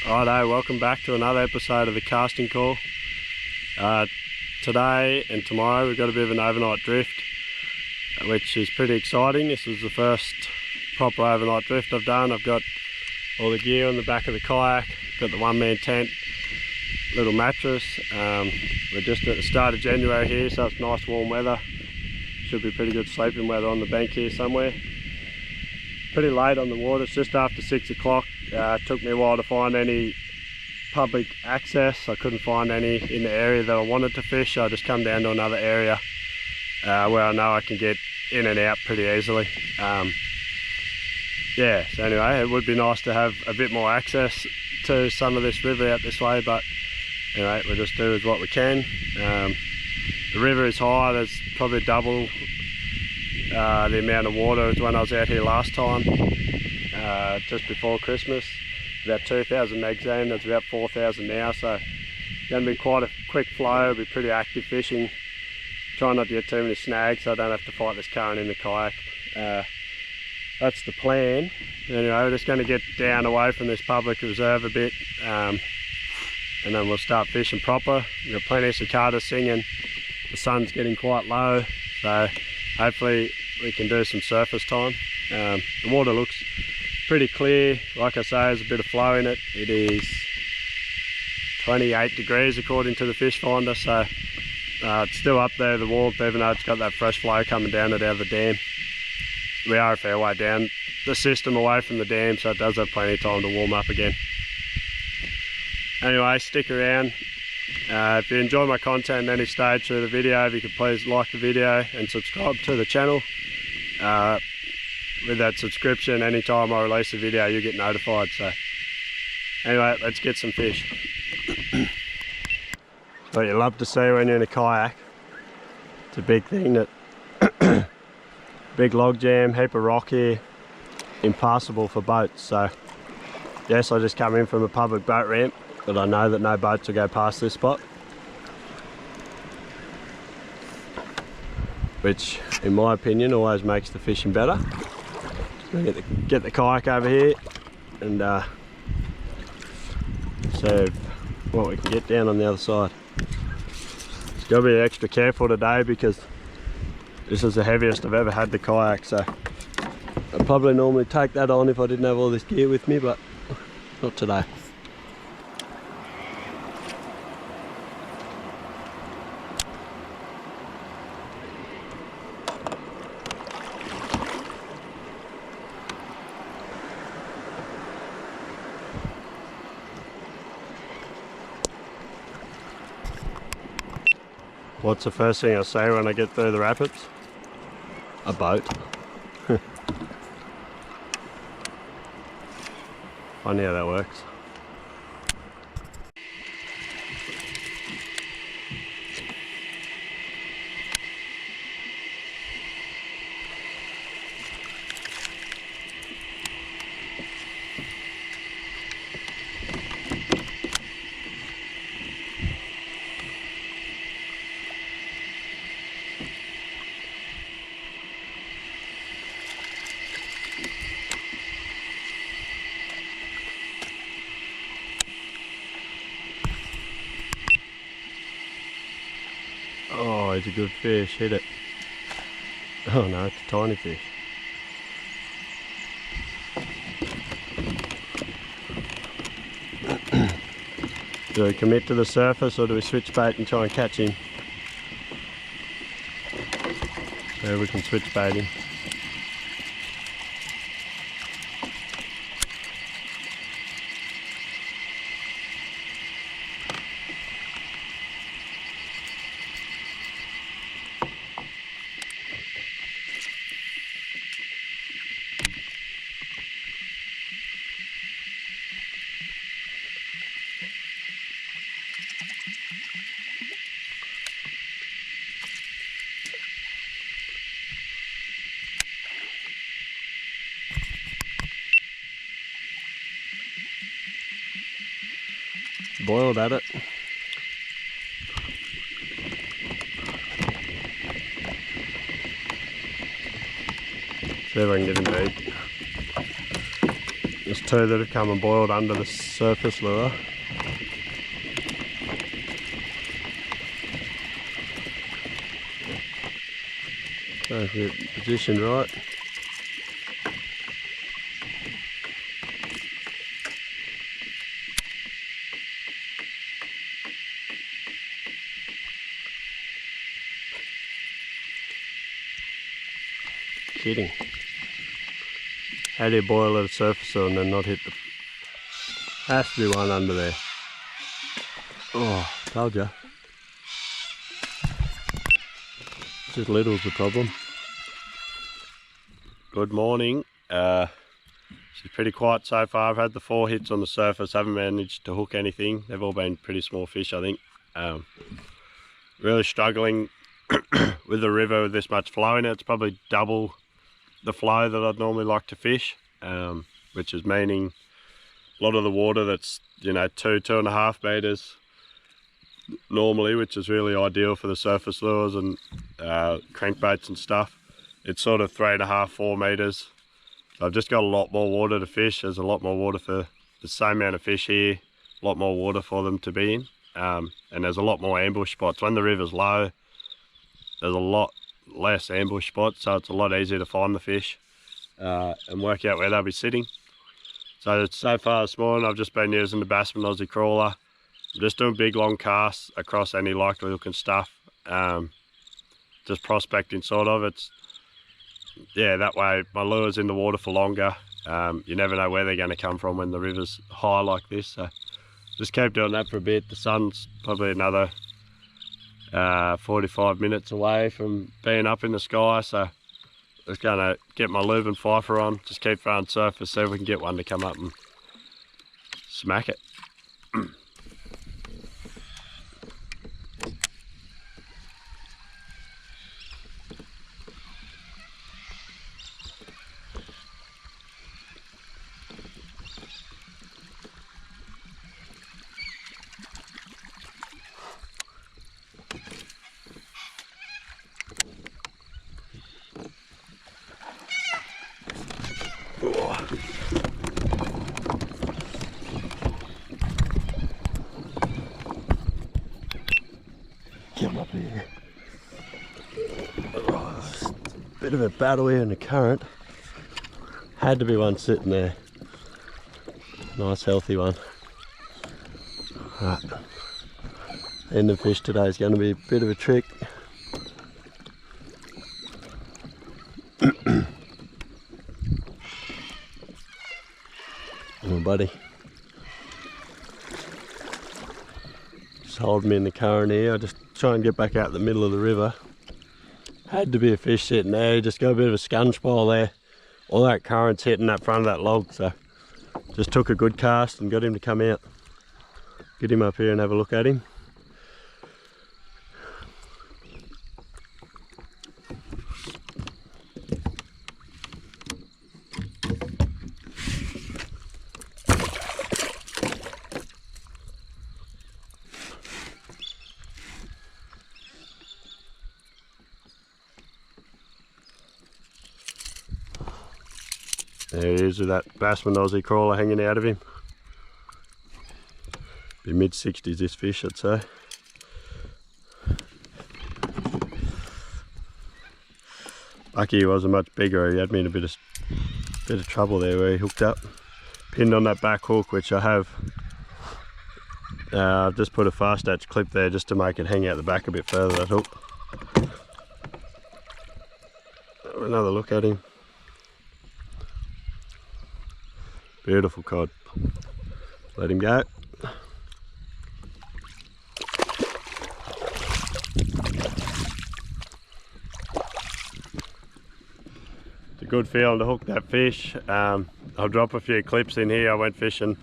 Righto, welcome back to another episode of the Casting Call. Today and tomorrow we've got a bit of an overnight drift, which is pretty exciting. This is the first proper overnight drift I've done. I've got all the gear on the back of the kayak, got the one-man tent, little mattress. We're just at the start of January here, so it's nice warm weather. Should be pretty good sleeping weather on the bank here somewhere. Pretty late on the water, it's just after 6 o'clock. It took me a while to find any public access. I couldn't find any in the area that I wanted to fish, so I just come down to another area where I know I can get in and out pretty easily. Yeah, so anyway, it would be nice to have a bit more access to some of this river out this way, but anyway, we'll just do with what we can. The river is high, there's probably double the amount of water as when I was out here last time, just before Christmas. About 2,000 megs in, there's about 4,000 now, so it's going to be quite a quick flow. It'll be pretty active fishing. Try not to get too many snags so I don't have to fight this current in the kayak. That's the plan. Anyway, we're just going to get down away from this public reserve a bit, and then we'll start fishing proper. We've got plenty of cicadas singing. The sun's getting quite low, so hopefully we can do some surface time. The water looks pretty clear. Like I say, there's a bit of flow in it. It is 28 degrees according to the fish finder, so it's still up there, the warmth, even though it's got that fresh flow coming down it out of the dam. We are a fair way down the system away from the dam, so it does have plenty of time to warm up again. Anyway, stick around. If you enjoy my content at any stage through the video, if you could please like the video and subscribe to the channel. With that subscription, anytime I release a video you get notified. So anyway, let's get some fish. What you love to see when you're in a kayak, it's a big thing, that big log jam, heap of rock here, impassable for boats. So yes, I just come in from a public boat ramp, but I know that no boats will go past this spot, which in my opinion always makes the fishing better. Get the kayak over here and see what we can get down on the other side. It's got to be extra careful today because this is the heaviest I've ever had the kayak, so I'd probably normally take that on if I didn't have all this gear with me, but not today. What's the first thing I say when I get through the rapids? A boat. Funny how that works. Oh, it's a good fish, hit it. Oh no, it's a tiny fish. Do we commit to the surface or do we switch bait and try and catch him? So we can switch bait him. Boiled at it. See if I can get him beat. There's two that have come and boiled under the surface lure. So get positioned right. Kidding. How do you boil at a surface and then not hit the... Has to be one under there. Oh, told ya. Just little's the problem. Good morning. It's pretty quiet so far. I've had the 4 hits on the surface, haven't managed to hook anything. They've all been pretty small fish, I think. Really struggling with the river with this much flow in it. It's probably double the flow that I'd normally like to fish, which is meaning a lot of the water that's, you know, 2.5 meters normally, which is really ideal for the surface lures and crankbaits and stuff. It's sort of 3.5, 4 meters. So I've just got a lot more water to fish. There's a lot more water for the same amount of fish here, a lot more water for them to be in, and there's a lot more ambush spots. When the river's low, there's a lot less ambush spots, so it's a lot easier to find the fish and work out where they'll be sitting. So far this morning I've just been using the Bassman Aussie crawler. I'm just doing big long casts across any likely looking stuff, just prospecting sort of. It's, yeah, that way my lure's in the water for longer. You never know where they're going to come from when the river's high like this, so just keep doing that for a bit. The sun's probably another 45 minutes away from being up in the sky, so just going to get my lube and fifer on, just keep throwing surface, see if we can get one to come up and smack it. Get him up here. Oh, bit of a battle here in the current. Had to be one sitting there. Nice healthy one. Right. End of fish today is going to be a bit of a trick. Oh buddy. Just holding me in the current here. I just try and get back out the middle of the river. Had to be a fish sitting there. Just got a bit of a scunch pile there. All that current's hitting that front of that log, so just took a good cast and got him to come out. Get him up here and have a look at him. There he is with that Bassman Aussie crawler hanging out of him. Be mid-60s this fish, I'd say. Lucky he wasn't much bigger. He had me in a bit of trouble there where he hooked up. Pinned on that back hook, which I have. I've just put a fast hatch clip there just to make it hang out the back a bit further, that hook. Have another look at him. Beautiful cod. Let him go. It's a good feeling to hook that fish. I'll drop a few clips in here. I went fishing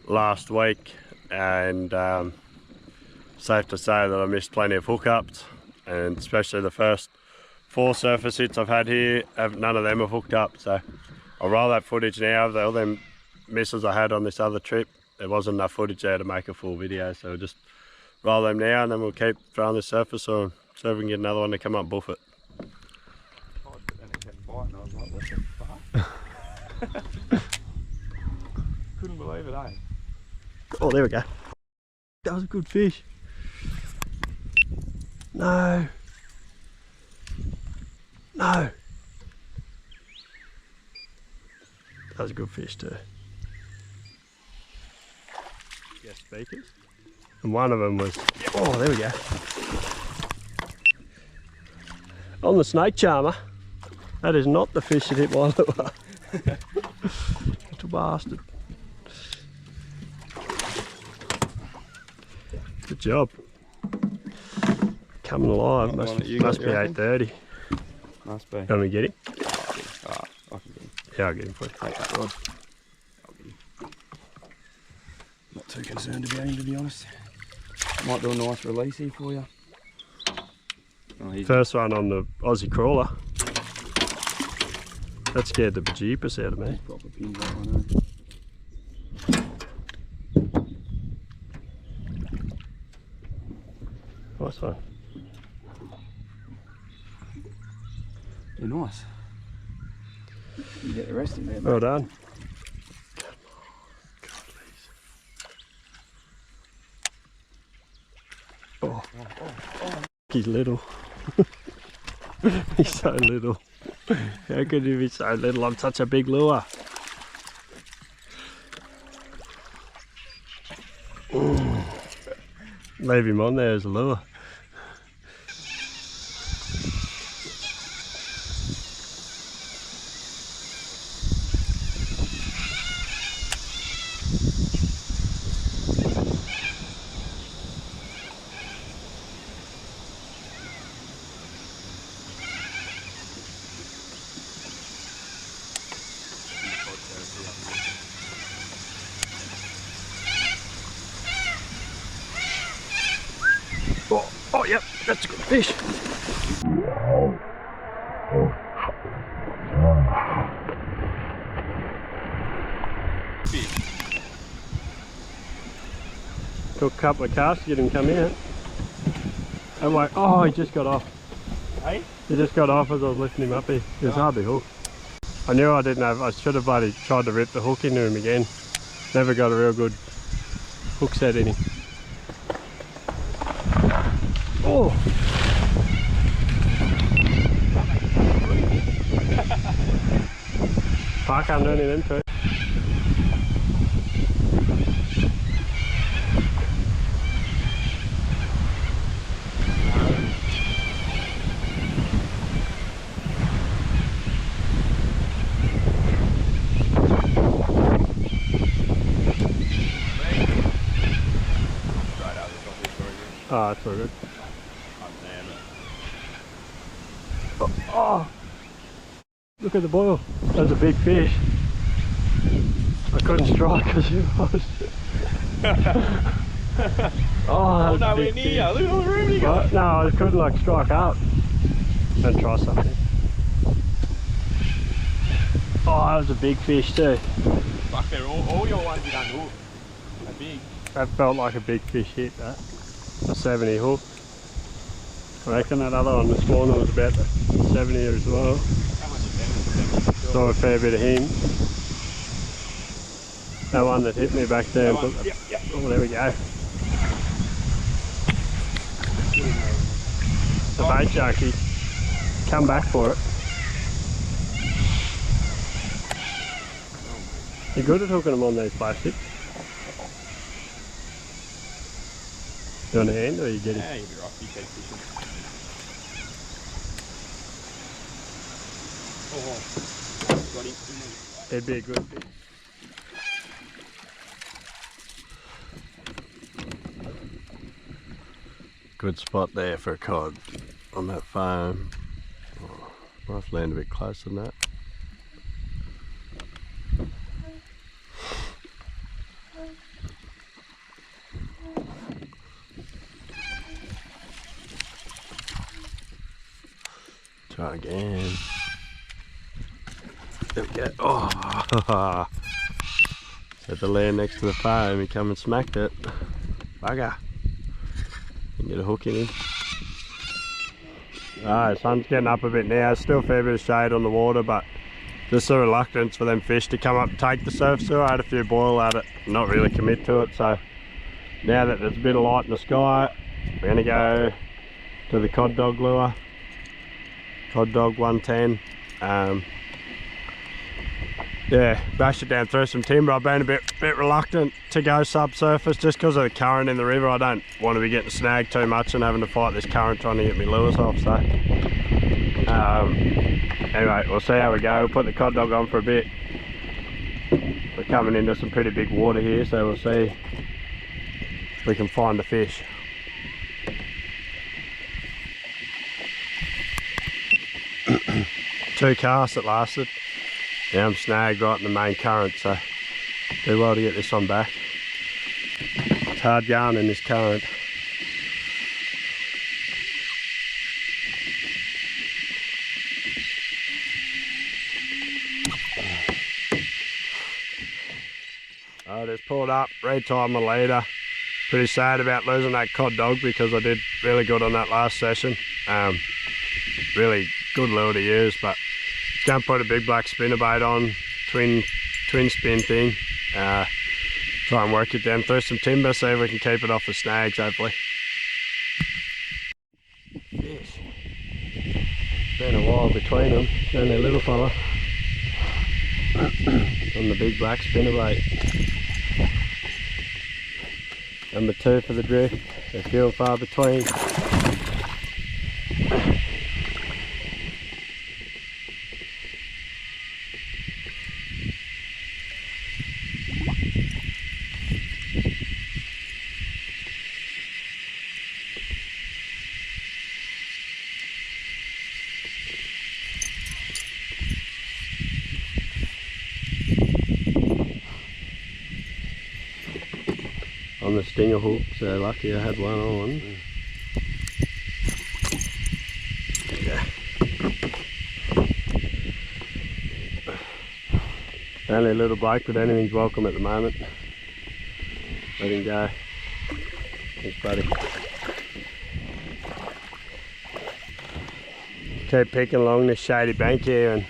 last week and safe to say that I missed plenty of hookups, and especially the first 4 surface hits I've had here, none of them have hooked up, so I'll roll that footage now of all them misses I had on this other trip. There wasn't enough footage there to make a full video, so we'll just roll them now and then we'll keep throwing this surface on, so we can get another one to come up and buff it. believe it, eh? Oh, there we go. That was a good fish. No. No. That was a good fish too. Guest speakers. And one of them was, oh, there we go. On the snake charmer. That is not the fish that hit my lure. Little bastard. Good job. Coming alive. Must be 8:30. Must be. Can we get him? Alright, I can get him. Yeah, I'll get him for you. Take that rod. I'll get him. Not too concerned about him, to be honest. Might do a nice release here for you. Oh, first one on the Aussie crawler. That scared the bejeepers out of me. Proper pins that one, Nice one. Yeah, nice. You get the rest in there, mate. Well done. Oh, he's little. He's so little. How could he be so little on such a big lure? Ooh. Leave him on there as a lure. Oh, yep, that's a good fish. Took a couple of casts to get him to come out. And wait, oh, he just got off. Hey? He just got off as I was lifting him up here. He was hardly hooked. I knew I didn't have, I should have bloody tried to rip the hook into him again. Never got a real good hook set in him. Oh! I can't do any of them too. Oh, that's all good. Oh! Look at the boil. That's a big fish. I couldn't strike because he was. Oh, nowhere near you. Look at all the room you got. No, I couldn't like strike up and try something. Oh, that was a big fish too. Fuck, they're all your ones you don't hook. They're big. That felt like a big fish hit, that. A 70 hook. I reckon that other one this morning was about the 70 as well. How much is 70? Saw a fair bit of him. That one that hit me back there. Yep. Oh, there we go. The bait junkie. Come back for it. You're good at hooking them on these plastics. You want a hand or you get it? Yeah, you'll be right. You keep fishing. Oh, got him. It'd be a good fish. Good spot there for a cod on that foam. Oh, might have to land a bit closer than that. Try again. There we go. Oh! Had to land next to the foam, he come and smacked it. Bugger. Can get a hook in him. Alright, sun's getting up a bit now. Still a fair bit of shade on the water, but just the reluctance for them fish to come up and take the surf. I had a few boil at it, not really commit to it. So now that there's a bit of light in the sky, we're going to go to the cod dog lure, cod dog 110. Yeah, bash it down through some timber. I've been a bit reluctant to go subsurface just because of the current in the river. I don't want to be getting snagged too much and having to fight this current trying to get my lures off. So anyway, we'll see how we go. We'll put the cod dog on for a bit. We're coming into some pretty big water here, so we'll see if we can find the fish. Two casts it lasted. Now I'm snagged right in the main current, so do well to get this one back. It's hard going in this current. I just pulled up, retied my leader. Pretty sad about losing that cod dog because I did really good on that last session. Really good lure to use, but going to put a big black spinnerbait on, twin spin thing. Try and work it down through some timber, see if we can keep it off the snags, hopefully. Fish. Been a while between them. Only a little fella on the big black spinnerbait. Number 2 for the drift. They're few and far between. On the stinger hook, so lucky I had one on. Yeah. Only a little bloke, but anything's welcome at the moment. Let him go. Thanks, buddy. Keep picking along this shady bank here and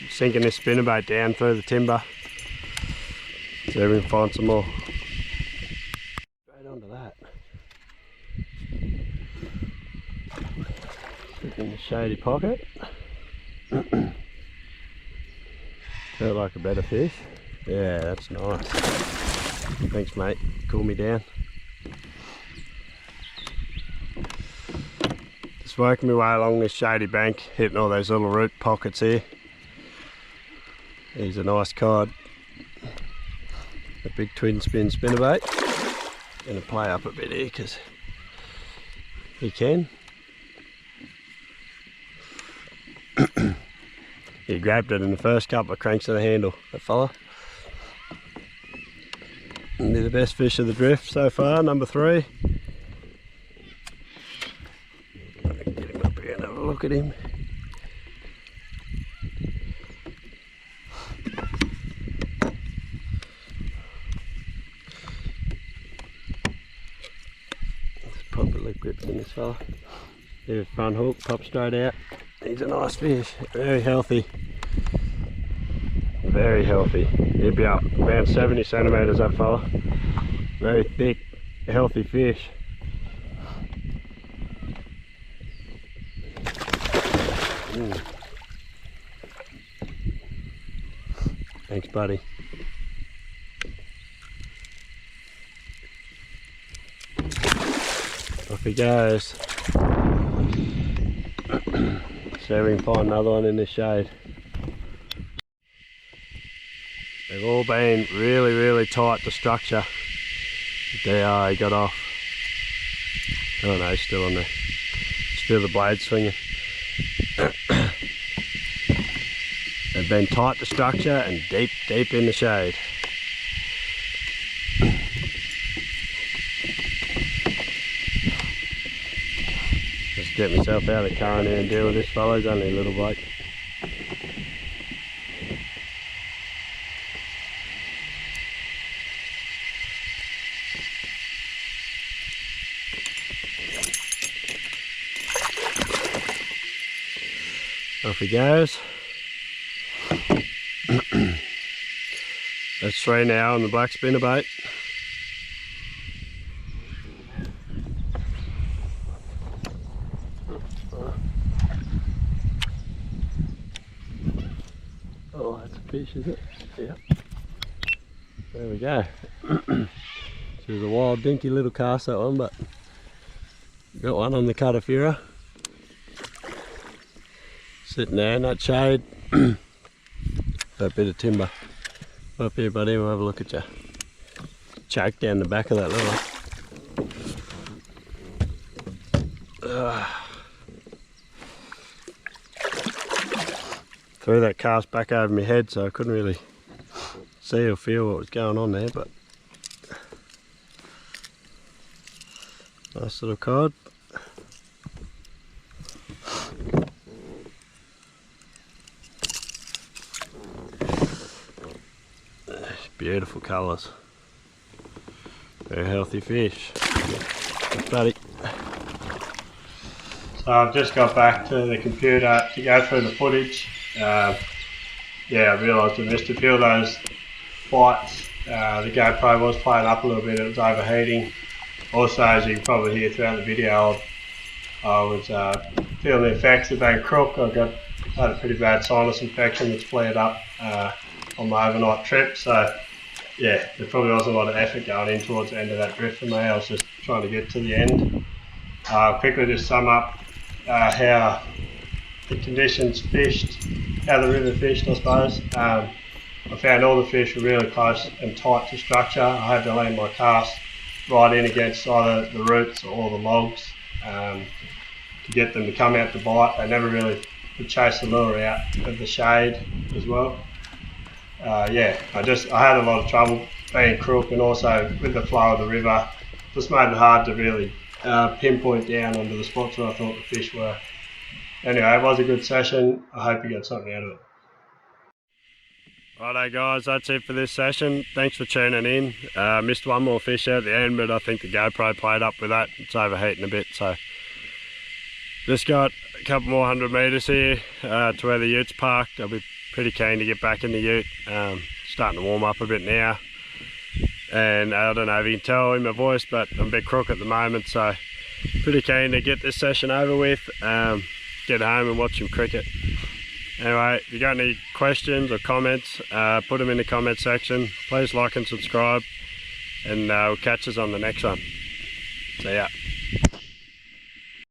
sinking this spinnerbait down through the timber. So we can find some more. Onto that. Sit in the shady pocket. Felt like a better fish. Yeah, that's nice. Thanks, mate. Cool me down. Just working my way along this shady bank, hitting all those little root pockets here. He's a nice cod. A big twin spin spinnerbait. Going to play up a bit here because he can. He grabbed it in the first couple of cranks of the handle, that fella. And they're the best fish of the drift so far, number 3. Get him up here and have a look at him. Properly gripped in this fella. There's front hook, pop straight out. He's a nice fish, very healthy. Very healthy. He'd be up around 70 centimetres, that fella. Very thick, healthy fish. Thanks, buddy. Off he goes. See if we can find another one in this shade. They've all been really tight to structure. There he got off. Oh no, he's still on there. Just feel the blade swinging. They've been tight to structure and deep in the shade. Just get myself out of the current here and deal with this fella. He's only a little bloke. Off he goes. That's 3 now on the black spinnerbait. Oh, that's a fish, is it? Yeah. There we go. She was a wild, dinky little cast, that one, but got one on the Cuttafira. Sitting there in that shade. That bit of timber. Up here, buddy, we'll have a look at you. Choke down the back of that little one. Threw that cast back over my head, so I couldn't really see or feel what was going on there, but nice little cod. Beautiful colours. Very healthy fish. Good buddy. So I've just got back to the computer to go through the footage. Yeah, I realised I missed a few of those bites. The GoPro was playing up a little bit, it was overheating. Also, as you can probably hear throughout the video, I was feeling the effects of being crook. Had a pretty bad sinus infection that's flared up on my overnight trip. So yeah, there probably wasn't a lot of effort going in towards the end of that drift for me. I was just trying to get to the end. Quickly just sum up how the conditions fished, how the river fished, I suppose. I found all the fish were really close and tight to structure. I had to land my cast right in against either the roots or the logs to get them to come out to bite. They never really could chase the lure out of the shade as well. Yeah, I had a lot of trouble being crook, and also with the flow of the river, just made it hard to really pinpoint down onto the spots where I thought the fish were. Anyway, it was a good session. I hope you got something out of it. Righto guys, that's it for this session. Thanks for tuning in. Missed one more fish out at the end, but I think the GoPro played up with that. It's overheating a bit, so just got a couple more 100 metres here to where the ute's parked. I'll be pretty keen to get back in the ute. Starting to warm up a bit now, and I don't know if you can tell in my voice, but I'm a bit crook at the moment, so pretty keen to get this session over with, get home and watch some cricket. Anyway, if you got any questions or comments, put them in the comment section. Please like and subscribe, and we'll catch us on the next one. See ya.